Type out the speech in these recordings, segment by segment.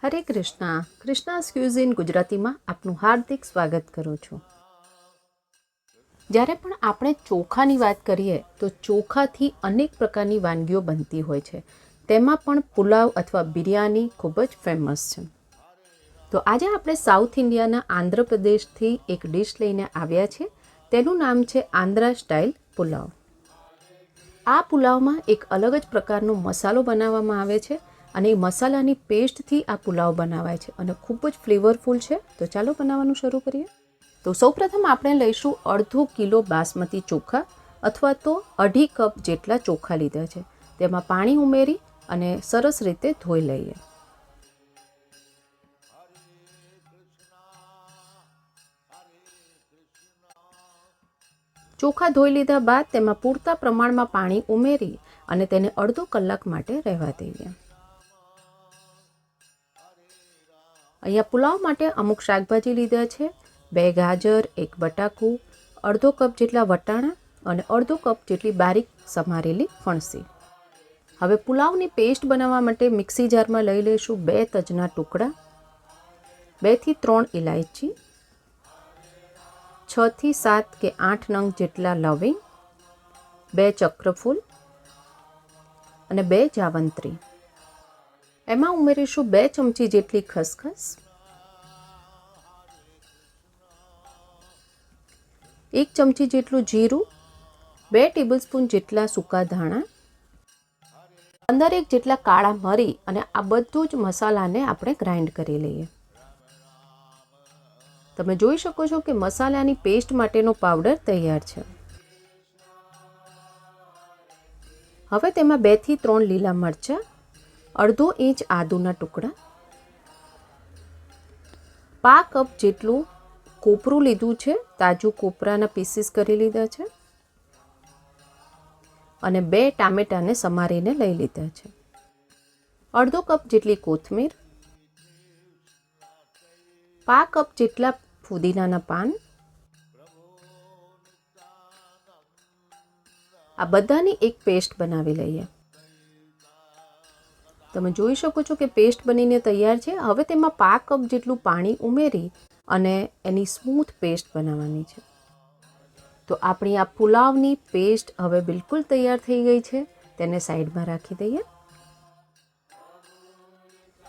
હરે Krishna. કૃષ્ણાસ cuisine ગુજરાતીમાં આપનું હાર્દિક સ્વાગત કરું છું. જ્યારે પણ આપણે ચોખાની વાત કરીએ તો ચોખાથી અનેક પ્રકારની વાનગીઓ બનતી હોય છે. તેમાં પણ પુલાવ અથવા બિરયાની ખૂબ જ ફેમસ છે. તો આજે આપણે સાઉથ ઇન્ડિયાના આંધ્રપ્રદેશથી એક ડિશ લઈને આવ્યા છે. તેનું નામ છે આંધ્રા સ્ટાઇલ પુલાવ. આ પુલાવમાં એક અલગ જ પ્રકારનો મસાલો બનાવવામાં આવે છે અને એ મસાલાની પેસ્ટથી આ પુલાવ બનાવાય છે અને ખૂબ જ ફ્લેવરફુલ છે. તો ચાલો બનાવવાનું શરૂ કરીએ. તો સૌપ્રથમ આપણે લઈશું અડધો કિલો બાસમતી ચોખા અથવા તો 2.5 કપ જેટલા ચોખા લીધા છે. તેમાં પાણી ઉમેરી અને સરસ રીતે ધોઈ લઈએ. ચોખા ધોઈ લીધા બાદ તેમાં પૂરતા પ્રમાણમાં પાણી ઉમેરી અને તેને અડધો કલાક માટે રહેવા દઈએ. અહીંયા પુલાવ માટે અમુક શાકભાજી લીધા છે. 2 ગાજર, 1 બટાકું, અડધો કપ જેટલા વટાણા અને અડધો કપ જેટલી બારીક સમારેલી ફણસી. હવે પુલાવની પેસ્ટ બનાવવા માટે મિક્સી જારમાં લઈ લઈશું 2 તજના ટુકડા, 2 થી 3 ઇલાયચી, 6 થી 7 કે 8 નંગ જેટલા લવિંગ, 2 ચક્રફૂલ અને 2 જાવંત્રી. એમાં ઉમેરીશું 2 ચમચી જેટલી ખસખસ, 1 ચમચી જેટલું જીરું, 2 ટેબલસ્પૂન જેટલા સૂકા ધાણા, 15 જેટલા કાળા મરી અને આ બધું જ મસાલાને આપણે ગ્રાઇન્ડ કરી લઈએ. તમે જોઈ શકો છો કે મસાલાની પેસ્ટ માટેનો પાવડર તૈયાર છે. હવે તેમાં 2 થી 3 લીલા મરચાં, અડધો ઇંચ આદુના ટુકડા, 1/2 કપ જેટલું કોપરું લીધું છે, તાજું કોપરાના પીસીસ કરી લીધા છે અને 2 ટામેટાને સમારીને લઈ લીધા છે. અડધો કપ જેટલી કોથમીર, 1/2 કપ જેટલા ફુદીનાના પાન. આ બધાની એક પેસ્ટ બનાવી લઈએ. તમે જોઈ શકો છો કે પેસ્ટ બનીને તૈયાર છે. હવે તેમાં 1/2 કપ જેટલું પાણી ઉમેરી અને એની સ્મૂથ પેસ્ટ બનાવવાની છે. તો આપણી આ પુલાવની પેસ્ટ હવે બિલકુલ તૈયાર થઈ ગઈ છે. તેને સાઈડમાં રાખી દઈએ.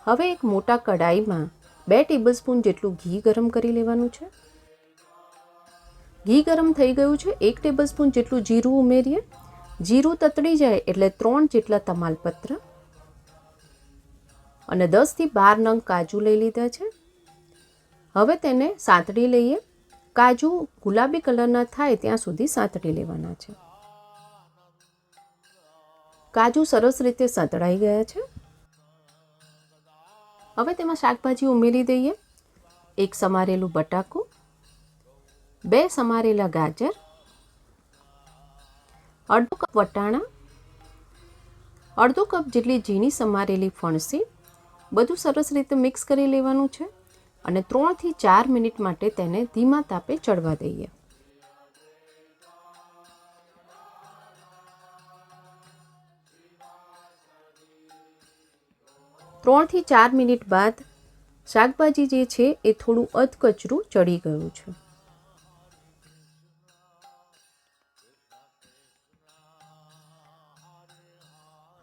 હવે એક મોટા કઢાઈમાં 2 ટેબલસ્પૂન જેટલું ઘી ગરમ કરી લેવાનું છે. ઘી ગરમ થઈ ગયું છે. 1 ટેબલસ્પૂન જેટલું જીરું ઉમેરીએ. જીરું તતડી જાય એટલે 3 જેટલા તમાલપત્ર અને 10 થી 12 નંગ કાજુ લઈ લીધા છે. હવે તેને સાંતળી લઈએ. કાજુ ગુલાબી કલરના થાય ત્યાં સુધી સાંતળી લેવાના છે. કાજુ સરસ રીતે સાંતળાઈ ગયા છે. હવે તેમાં શાકભાજી ઉમેરી દઈએ. 1 સમારેલું બટાકું, 2 સમારેલા ગાજર, અડધો કપ વટાણા, અડધો કપ જેટલી ઝીણી સમારેલી ફણસી. બધું સરસ રીતે મિક્સ કરી લેવાનું છે અને 3 થી 4 મિનિટ માટે તેને ધીમા તાપે ચડવા દઈએ. ત્રણ થી 4 મિનિટ બાદ શાકભાજી જે છે એ થોડું અધકચરું ચડી ગયું છે.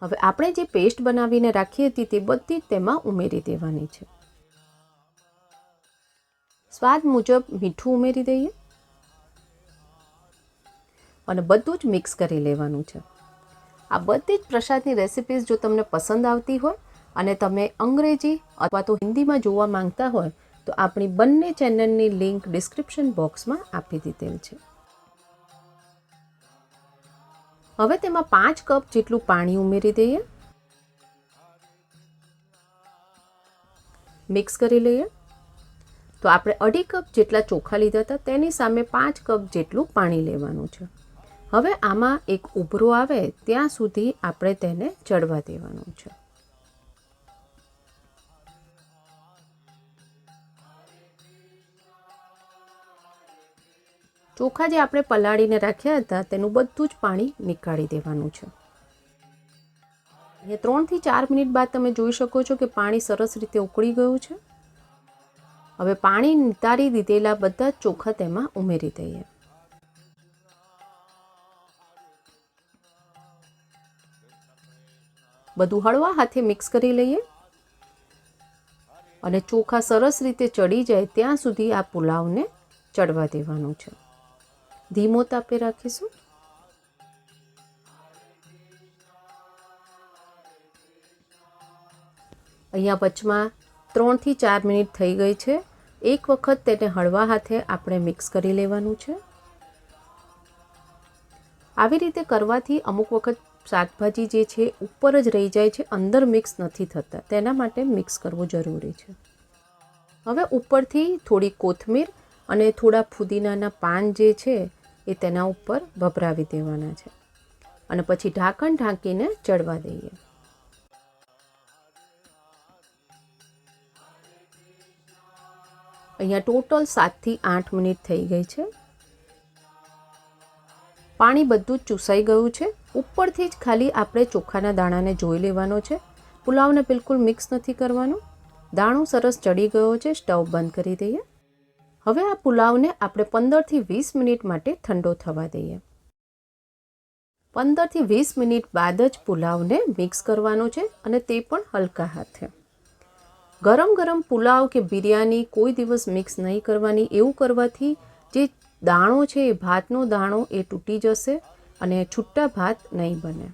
હવે આપણે જે પેસ્ટ બનાવીને રાખી હતી તે બધી તેમાં ઉમેરી દેવાની છે. સ્વાદ મુજબ મીઠું ઉમેરી દઈએ અને બધું જ મિક્સ કરી લેવાનું છે. આ બધી જ પ્રસાદની રેસિપીઝ જો તમને પસંદ આવતી હોય અને તમે અંગ્રેજી અથવા તો હિન્દીમાં જોવા માંગતા હોય તો આપણી બંને ચેનલની લિંક ડિસ્ક્રિપ્શન બોક્સમાં આપી દીધેલ છે. હવે તેમાં 5 કપ જેટલું પાણી ઉમેરી દઈએ. મિક્સ કરી લઈએ. તો આપણે 2.5 કપ જેટલા ચોખા લીધા હતા તેની સામે 5 કપ જેટલું પાણી લેવાનું છે. હવે આમાં એક ઉભરો આવે ત્યાં સુધી આપણે તેને ચડવા દેવાનું છે. ચોખા જે આપણે પલાળીને રાખ્યા હતા તેનું બધું જ પાણી નીકાળી દેવાનું છે. અહીંયા 3 થી 4 મિનિટ બાદ તમે જોઈ શકો છો કે પાણી સરસ રીતે ઉકળી ગયું છે. હવે પાણી નિતારી દીધેલા બધા જ ચોખા તેમાં ઉમેરી દઈએ. બધું હળવા હાથે મિક્સ કરી લઈએ અને ચોખા સરસ રીતે ચડી જાય ત્યાં સુધી આ પુલાવને ચડવા દેવાનું છે. ધીમો તાપે રાખીશું. અહીંયા વચમાં 3 થી 4 મિનિટ થઈ ગઈ છે. એક વખત તેને હળવા હાથે આપણે મિક્સ કરી લેવાનું છે. આવી રીતે કરવાથી અમુક વખત શાકભાજી જે છે ઉપર જ રહી જાય છે, અંદર મિક્સ નથી થતા. તેના માટે મિક્સ કરવું જરૂરી છે. હવે ઉપરથી થોડી કોથમીર અને થોડા ફુદીનાના પાન જે છે એ તેના ઉપર ભભરાવી દેવાના છે અને પછી ઢાંકણ ઢાંકીને ચડવા દઈએ. અહીંયા ટોટલ 7 થી 8 મિનિટ થઈ ગઈ છે. પાણી બધું જ ચૂસાઈ ગયું છે. ઉપરથી જ ખાલી આપણે ચોખાના દાણાને જોઈ લેવાનો છે. પુલાવને બિલકુલ મિક્સ નથી કરવાનું. દાણો સરસ ચડી ગયો છે. સ્ટવ બંધ કરી દઈએ. હવે આ પુલાવને આપણે 15 થી 20 મિનિટ માટે ઠંડો થવા દઈએ. 15 થી 20 મિનિટ બાદ જ પુલાવને મિક્સ કરવાનો છે અને તે પણ હલકા હાથે. ગરમ ગરમ પુલાવ કે બિરયાની કોઈ દિવસ મિક્સ નહીં કરવાની. એવું કરવાથી જે દાણો છે એ ભાતનો દાણો એ તૂટી જશે અને છૂટા ભાત નહીં બને.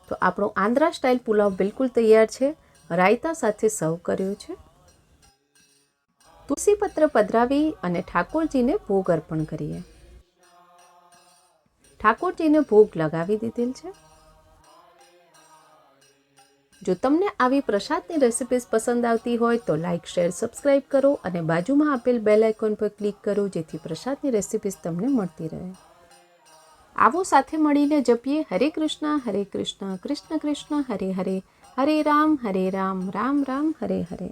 તો આપણો આંધ્રા સ્ટાઇલ પુલાવ બિલકુલ તૈયાર છે. રાયતા સાથે સર્વ કર્યો છે. તુલસી પત્ર પધરાવી અને ઠાકોરજીને ભોગ અર્પણ કરીએ. ઠાકોરજીને ભોગ લગાવી દીધેલ છે. જો તમને આવી પ્રસાદની રેસિપીઝ પસંદ આવતી હોય તો લાઇક, શેર, સબસ્ક્રાઇબ કરો અને બાજુમાં આપેલ બેલ આઇકોન પર ક્લિક કરો જેથી પ્રસાદની રેસિપીઝ તમને મળતી રહે. આવો સાથે મળીને જપીએ હરે કૃષ્ણ, કૃષ્ણ કૃષ્ણ હરે હરે, હરે રામ રામ રામ હરે હરે.